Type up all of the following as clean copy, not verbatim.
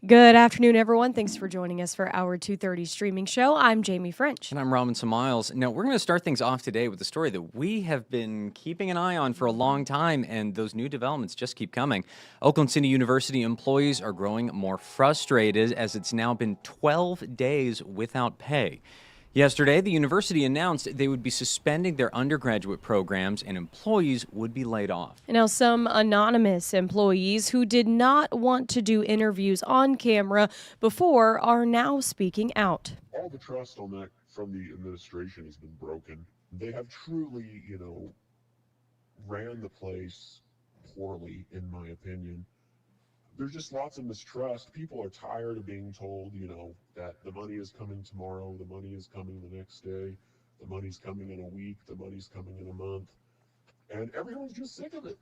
Good afternoon, everyone. Thanks for joining us for our 2:30 streaming show. I'm Jamie French. And I'm Robinson Miles. Now, we're going to start things off today with a story that we have been keeping an eye on for a long time, and those new developments just keep coming. Oakland City University employees are growing more frustrated as it's now been 12 days without pay. Yesterday, the university announced they would be suspending their undergraduate programs and employees would be laid off. Now, some anonymous employees who did not want to do interviews on camera before are now speaking out. All the trust on that from the administration has been broken. They have truly, ran the place poorly, in my opinion. There's just lots of mistrust. People are tired of being told, that the money is coming tomorrow, the money is coming the next day, the money's coming in a week, the money's coming in a month. And everyone's just sick of it.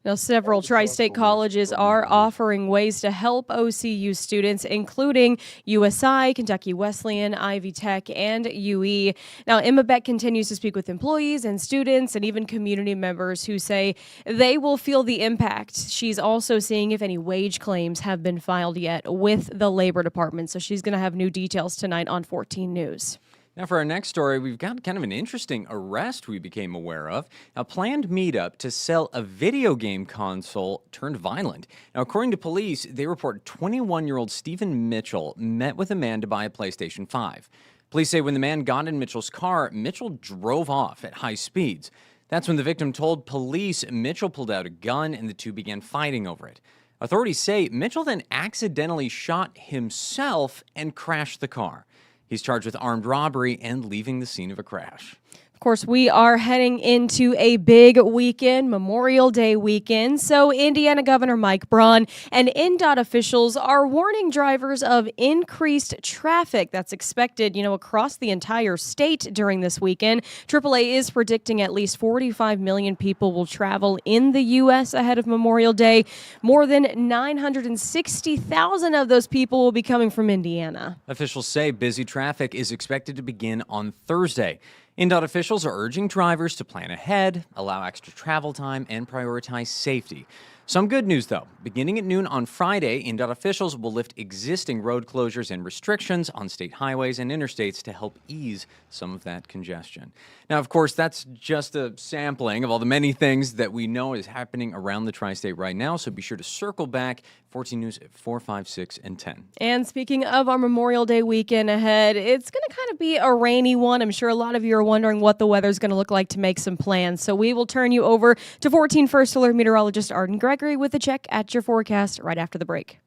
Now, several tri-state colleges are offering ways to help OCU students, including USI, Kentucky Wesleyan, Ivy Tech, and UE. Now, Emma Beck continues to speak with employees and students and even community members who say they will feel the impact. She's also seeing if any wage claims have been filed yet with the Labor Department. So she's going to have new details tonight on 14 News. Now, for our next story, we've got kind of an interesting arrest we became aware of. A planned meetup to sell a video game console turned violent. Now, according to police, they report 21-year-old Stephen Mitchell met with a man to buy a PlayStation 5. Police say when the man got in Mitchell's car, Mitchell drove off at high speeds. That's when the victim told police Mitchell pulled out a gun and the two began fighting over it. Authorities say Mitchell then accidentally shot himself and crashed the car. He's charged with armed robbery and leaving the scene of a crash. Of course, we are heading into a big weekend, Memorial Day weekend. So Indiana Governor Mike Braun and INDOT officials are warning drivers of increased traffic that's expected, across the entire state during this weekend. AAA is predicting at least 45 million people will travel in the U.S. ahead of Memorial Day. More than 960,000 of those people will be coming from Indiana. Officials say busy traffic is expected to begin on Thursday. INDOT officials are urging drivers to plan ahead, allow extra travel time, and prioritize safety. Some good news, though. Beginning at noon on Friday, INDOT officials will lift existing road closures and restrictions on state highways and interstates to help ease some of that congestion. Now, of course, that's just a sampling of all the many things that we know is happening around the tri-state right now, so be sure to circle back. 14 News at 4, 5, 6, and 10. And speaking of our Memorial Day weekend ahead, it's going to kind of be a rainy one. I'm sure a lot of you are wondering what the weather's going to look like to make some plans. So we will turn you over to 14 First Alert meteorologist Arden Gregory with a check at your forecast right after the break.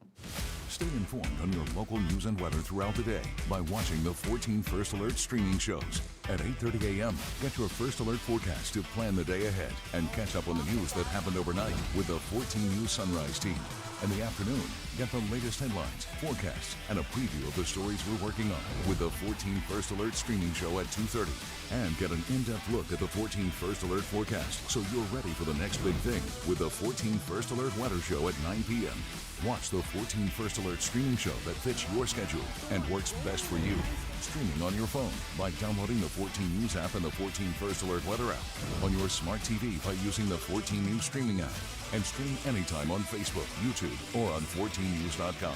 Stay informed on your local news and weather throughout the day by watching the 14 First Alert streaming shows. At 8:30 a.m., get your First Alert forecast to plan the day ahead and catch up on the news that happened overnight with the 14 News Sunrise team. In the afternoon, get the latest headlines, forecasts, and a preview of the stories we're working on with the 14 First Alert streaming show at 2:30. And get an in-depth look at the 14 First Alert forecast so you're ready for the next big thing with the 14 First Alert weather show at 9 p.m. Watch the 14 First Alert streaming show that fits your schedule and works best for you. Streaming on your phone by downloading the 14 News app and the 14 First Alert weather app. On your smart TV by using the 14 News streaming app. And stream anytime on Facebook, YouTube, or on 14news.com.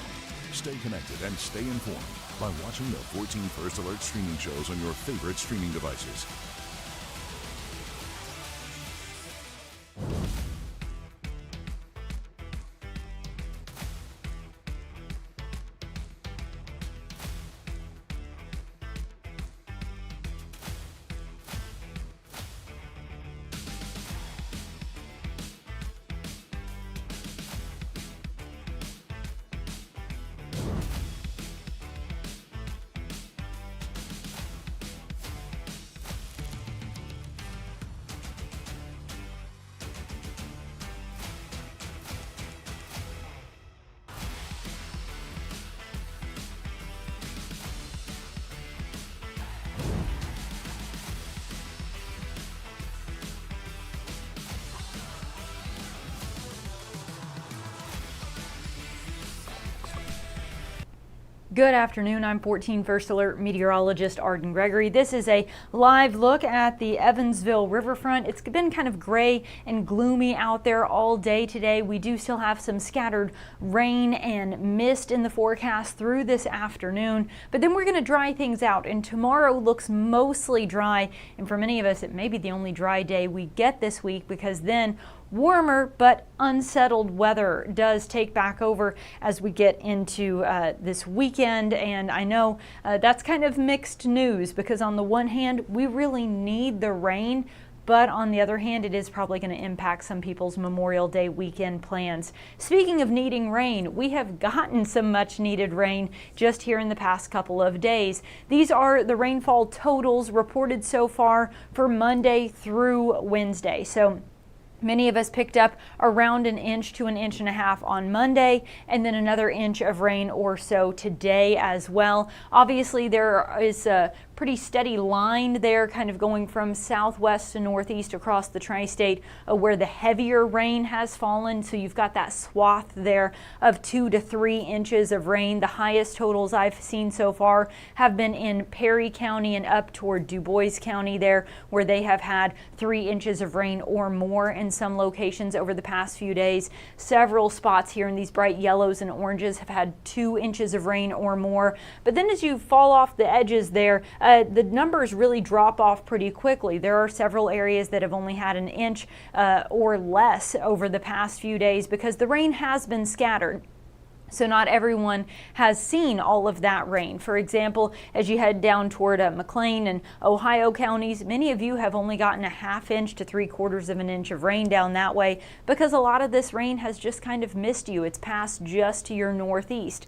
Stay connected and stay informed by watching the 14 First Alert streaming shows on your favorite streaming devices. Good afternoon. I'm 14 First Alert meteorologist Arden Gregory. This is a live look at the Evansville riverfront. It's been kind of gray and gloomy out there all day today. We do still have some scattered rain and mist in the forecast through this afternoon, but then we're going to dry things out, and tomorrow looks mostly dry, and for many of us it may be the only dry day we get this week, because then warmer but unsettled weather does take back over as we get into this weekend. And I know that's kind of mixed news, because on the one hand we really need the rain, but on the other hand it is probably going to impact some people's Memorial Day weekend plans. Speaking of needing rain, we have gotten some much needed rain just here in the past couple of days. These are the rainfall totals reported so far for Monday through Wednesday. So many of us picked up around 1 inch to 1.5 inches on Monday, and then another inch of rain or so today as well. Obviously, there is a pretty steady line there, kind of going from southwest to northeast across the tri-state, where the heavier rain has fallen. So you've got that swath there of 2 to 3 inches of rain. The highest totals I've seen so far have been in Perry County and up toward Du Bois County there, where they have had 3 inches of rain or more in some locations over the past few days. Several spots here in these bright yellows and oranges have had 2 inches of rain or more. But then as you fall off the edges there, the numbers really drop off pretty quickly. There are several areas that have only had 1 inch or less over the past few days, because the rain has been scattered. So not everyone has seen all of that rain. For example, as you head down toward McLean and Ohio counties, many of you have only gotten 1/2 inch to 3/4 of an inch of rain down that way, because a lot of this rain has just kind of missed you. It's passed just to your northwest.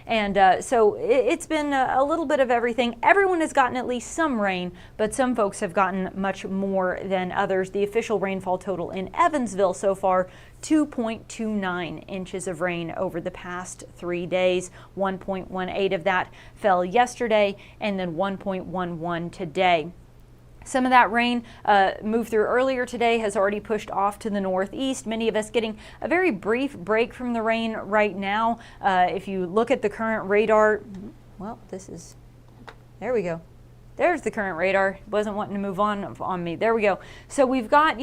And so it's been a little bit of everything. Everyone has gotten at least some rain, but some folks have gotten much more than others. The official rainfall total in Evansville so far, 2.29 inches of rain over the past 3 days. 1.18 of that fell yesterday, and then 1.11 today. Some of that rain moved through earlier today, has already pushed off to the northeast. Many of us getting a very brief break from the rain right now. If you look at the current radar, well, there we go. There's the current radar. Wasn't wanting to move on me. There we go. So we've got,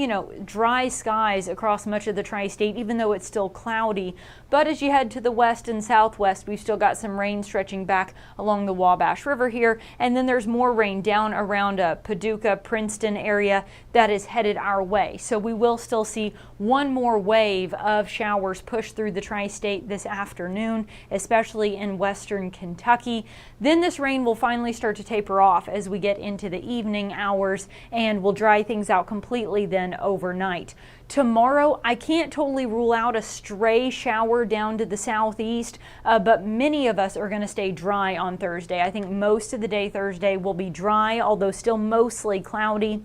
dry skies across much of the tri-state, even though it's still cloudy. But as you head to the west and southwest, we've still got some rain stretching back along the Wabash River here. And then there's more rain down around Paducah, Princeton area that is headed our way. So we will still see one more wave of showers push through the tri-state this afternoon, especially in western Kentucky. Then this rain will finally start to taper off as we get into the evening hours, and we'll dry things out completely then overnight. Tomorrow, I can't totally rule out a stray shower down to the southeast, but many of us are going to stay dry on Thursday. I think most of the day Thursday will be dry, although still mostly cloudy.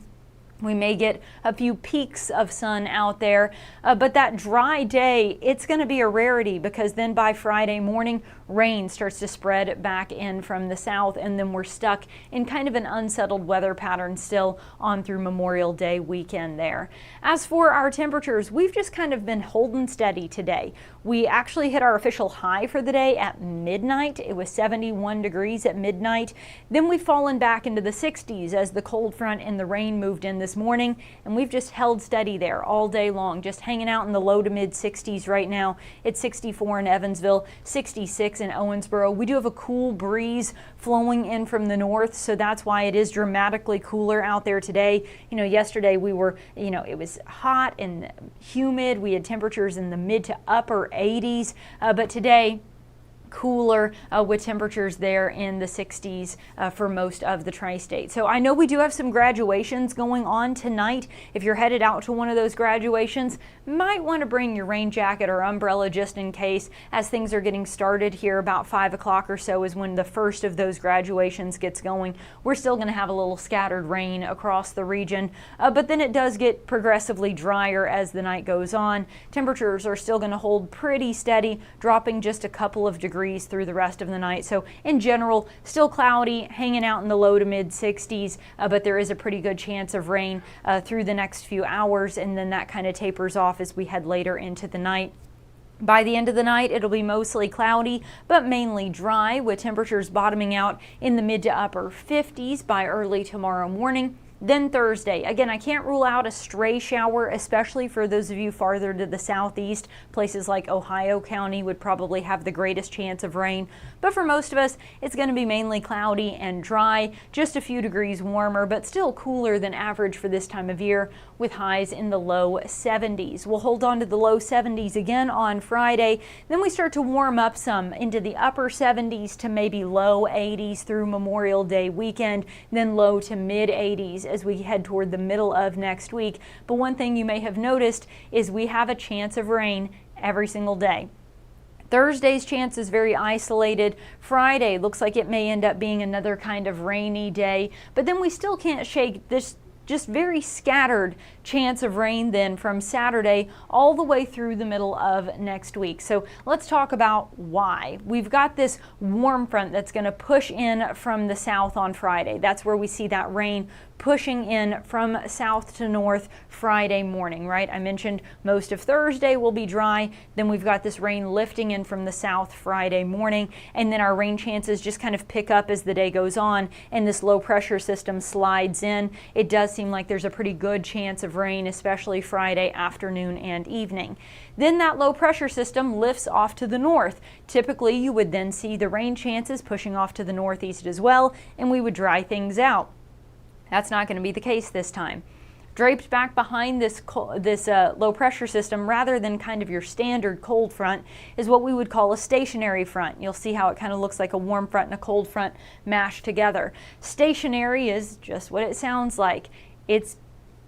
We may get a few peaks of sun out there, but that dry day, it's going to be a rarity, because then by Friday morning, rain starts to spread back in from the south, and then we're stuck in kind of an unsettled weather pattern still on through Memorial Day weekend there. As for our temperatures, we've just kind of been holding steady today. We actually hit our official high for the day at midnight. It was 71 degrees at midnight. Then we've fallen back into the 60s as the cold front and the rain moved in this morning, and we've just held steady there all day long, just hanging out in the low to mid 60s right now. It's 64 in Evansville, 66 in Owensboro. We do have a cool breeze flowing in from the north, so that's why it is dramatically cooler out there today. Yesterday we were, it was hot and humid. We had temperatures in the mid to upper 80s, but today cooler with temperatures there in the 60s for most of the tri-state. So I know we do have some graduations going on tonight. If you're headed out to one of those graduations, might want to bring your rain jacket or umbrella just in case, as things are getting started here. About 5 o'clock or so is when the first of those graduations gets going. We're still going to have a little scattered rain across the region, but then it does get progressively drier as the night goes on. Temperatures are still going to hold pretty steady, dropping just a couple of degrees through the rest of the night. So in general, still cloudy, hanging out in the low to mid 60s, but there is a pretty good chance of rain through the next few hours, and then that kind of tapers off as we head later into the night. By the end of the night, it'll be mostly cloudy, but mainly dry, with temperatures bottoming out in the mid to upper 50s by early tomorrow morning. Then Thursday, again, I can't rule out a stray shower, especially for those of you farther to the southeast. Places like Ohio County would probably have the greatest chance of rain. But for most of us, it's going to be mainly cloudy and dry, just a few degrees warmer, but still cooler than average for this time of year, with highs in the low 70s. We'll hold on to the low 70s again on Friday. Then we start to warm up some into the upper 70s to maybe low 80s through Memorial Day weekend, then low to mid 80s as we head toward the middle of next week. But one thing you may have noticed is we have a chance of rain every single day. Thursday's chance is very isolated. Friday looks like it may end up being another kind of rainy day, but then we still can't shake this just very scattered chance of rain then from Saturday all the way through the middle of next week. So let's talk about why. We've got this warm front that's going to push in from the south on Friday. That's where we see that rain pushing in from south to north Friday morning, right? I mentioned most of Thursday will be dry. Then we've got this rain lifting in from the south Friday morning, and then our rain chances just kind of pick up as the day goes on, and this low pressure system slides in. It does seem like there's a pretty good chance of rain, especially Friday afternoon and evening. Then that low pressure system lifts off to the north. Typically, you would then see the rain chances pushing off to the northeast as well, and we would dry things out. That's not going to be the case this time. Draped back behind this low pressure system, rather than kind of your standard cold front, is what we would call a stationary front. You'll see how it kind of looks like a warm front and a cold front mashed together. Stationary is just what it sounds like. It's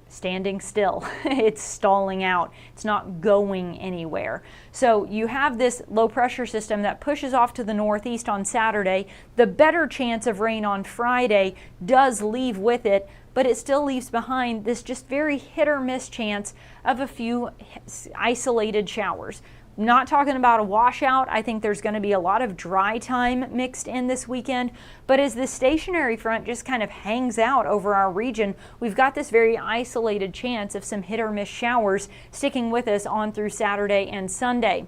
standing still. It's stalling out. It's not going anywhere. So you have this low pressure system that pushes off to the northeast on Saturday. The better chance of rain on Friday does leave with it, but it still leaves behind this just very hit or miss chance of a few isolated showers. Not talking about a washout. I think there's going to be a lot of dry time mixed in this weekend, but as the stationary front just kind of hangs out over our region, we've got this very isolated chance of some hit or miss showers sticking with us on through Saturday and Sunday.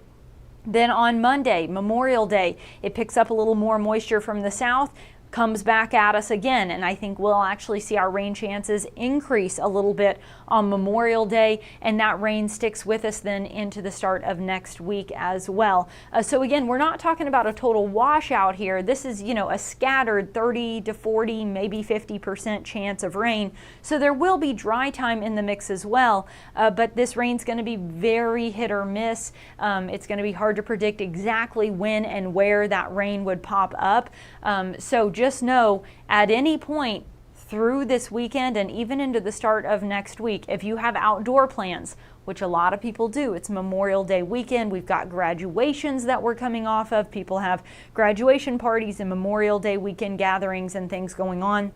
Then on Monday, Memorial Day, it picks up a little more moisture from the south, comes back at us again, and I think we'll actually see our rain chances increase a little bit on Memorial Day, and that rain sticks with us then into the start of next week as well. So again, we're not talking about a total washout here. This is, a scattered 30 to 40, maybe 50% chance of rain. So there will be dry time in the mix as well, but this rain's going to be very hit or miss. It's going to be hard to predict exactly when and where that rain would pop up. So just know at any point through this weekend and even into the start of next week, if you have outdoor plans, which a lot of people do, it's Memorial Day weekend, we've got graduations that we're coming off of, people have graduation parties and Memorial Day weekend gatherings and things going on.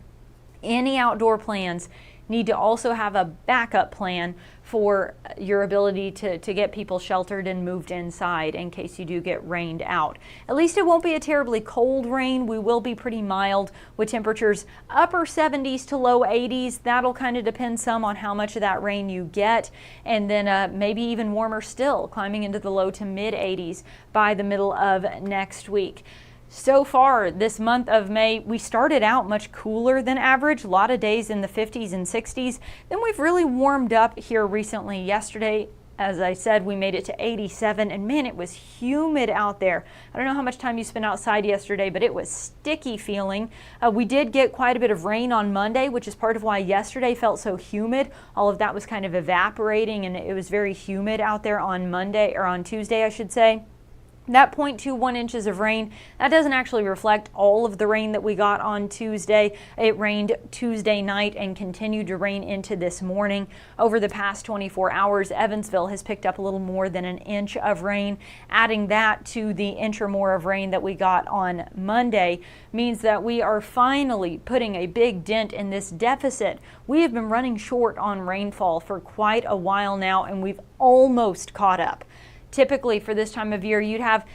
Any outdoor plans need to also have a backup plan for your ability to get people sheltered and moved inside in case you do get rained out. At least it won't be a terribly cold rain. We will be pretty mild with temperatures upper 70s to low 80s. That'll kind of depend some on how much of that rain you get, and then maybe even warmer still, climbing into the low to mid 80s by the middle of next week. So far this month of May, we started out much cooler than average, a lot of days in the 50s and 60s. Then we've really warmed up here recently. Yesterday, as I said, we made it to 87, and man, it was humid out there. I don't know how much time you spent outside yesterday, but it was sticky feeling. We did get quite a bit of rain on Monday, which is part of why yesterday felt so humid. All of that was kind of evaporating, and it was very humid out there on Monday, or on Tuesday, I should say. That 0.21 inches of rain, that doesn't actually reflect all of the rain that we got on Tuesday. It rained Tuesday night and continued to rain into this morning. Over the past 24 hours, Evansville has picked up a little more than an inch of rain. Adding that to the inch or more of rain that we got on Monday means that we are finally putting a big dent in this deficit. We have been running short on rainfall for quite a while now, and we've almost caught up. Typically for this time of year, you'd have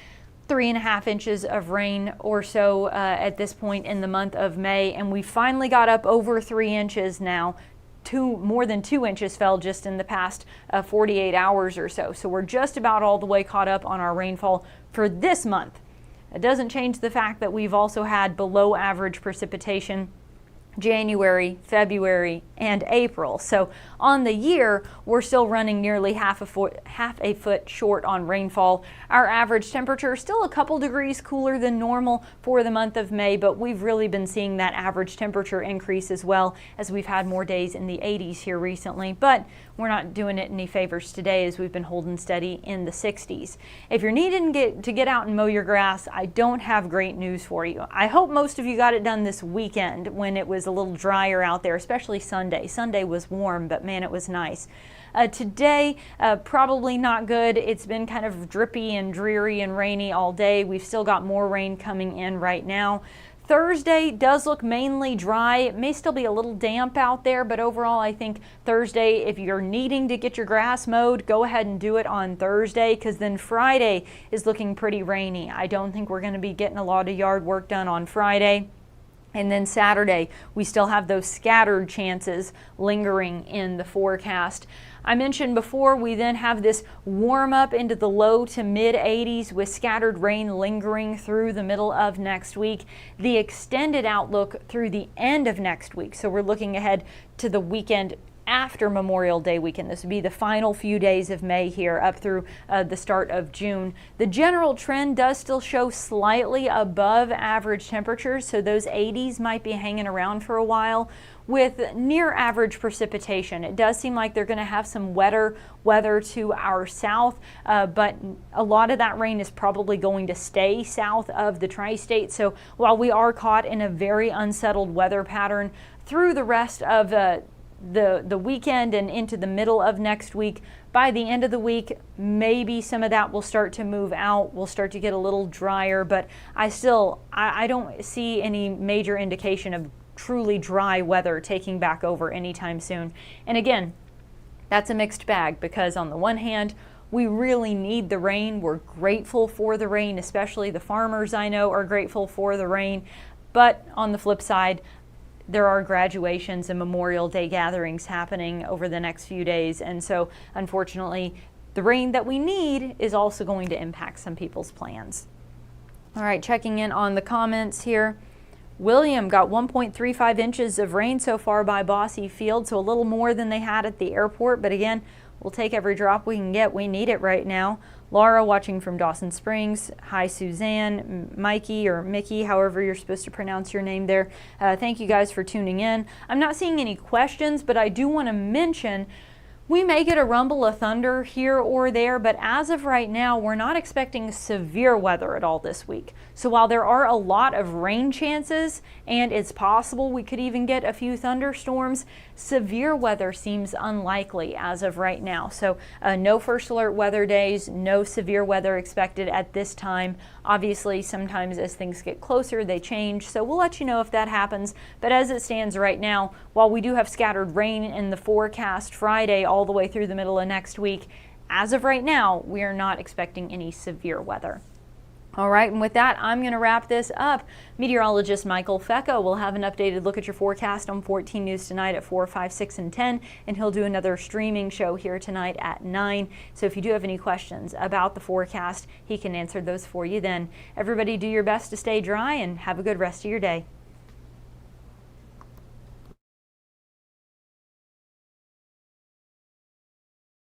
3.5 inches of rain or so at this point in the month of May, and we finally got up over 3 inches now more than 2 inches fell just in the past 48 hours or so. So we're just about all the way caught up on our rainfall for this month. It doesn't change the fact that we've also had below average precipitation January, February, and April. So on the year, we're still running nearly half a foot short on rainfall. Our average temperature is still a couple degrees cooler than normal for the month of May, but we've really been seeing that average temperature increase as well, as we've had more days in the 80s here recently. But we're not doing it any favors today, as we've been holding steady in the 60s. If you're needing to get out and mow your grass, I don't have great news for you. I hope most of you got it done this weekend when it was a little drier out there, especially Sunday. Sunday was warm, but man, it was nice. Today, probably not good. It's been kind of drippy and dreary and rainy all day. We've still got more rain coming in right now. Thursday does look mainly dry. It may still be a little damp out there, but overall I think Thursday, if you're needing to get your grass mowed, go ahead and do it on Thursday, because then Friday is looking pretty rainy. I don't think we're going to be getting a lot of yard work done on Friday. And then Saturday, we still have those scattered chances lingering in the forecast. I mentioned before, we then have this warm up into the low to mid 80s with scattered rain lingering through the middle of next week. The extended outlook through the end of next week. So we're looking ahead to the weekend after Memorial Day weekend. This would be the final few days of May here up through the start of June. The general trend does still show slightly above average temperatures, so those 80s might be hanging around for a while with near average precipitation. It does seem like they're going to have some wetter weather to our south, but a lot of that rain is probably going to stay south of the tri-state. So while we are caught in a very unsettled weather pattern through the rest of the weekend and into the middle of next week, by the end of the week, maybe some of that will start to move out. We'll start to get a little drier, but I don't see any major indication of truly dry weather taking back over anytime soon. And again, that's a mixed bag, because on the one hand, we really need the rain. We're grateful for the rain, especially the farmers I know are grateful for the rain. But on the flip side, there are graduations and Memorial Day gatherings happening over the next few days. And so, unfortunately, the rain that we need is also going to impact some people's plans. All right, checking in on the comments here. William got 1.35 inches of rain so far by Bossy Field, so a little more than they had at the airport. But again, we'll take every drop we can get. We need it right now. Laura watching from Dawson Springs. Hi, Suzanne, Mikey, or Mickey, however you're supposed to pronounce your name there. Thank you guys for tuning in. I'm not seeing any questions, but I do want to mention we may get a rumble of thunder here or there, but as of right now, we're not expecting severe weather at all this week. So while there are a lot of rain chances, and it's possible we could even get a few thunderstorms, severe weather seems unlikely as of right now. So no first alert weather days, no severe weather expected at this time. Obviously, sometimes as things get closer, they change. So we'll let you know if that happens. But as it stands right now, while we do have scattered rain in the forecast Friday all the way through the middle of next week, as of right now, we are not expecting any severe weather. All right, and with that, I'm going to wrap this up. Meteorologist Michael Fecco will have an updated look at your forecast on 14 News tonight at 4, 5, 6, and 10, and he'll do another streaming show here tonight at 9. So if you do have any questions about the forecast, he can answer those for you then. Everybody do your best to stay dry and have a good rest of your day.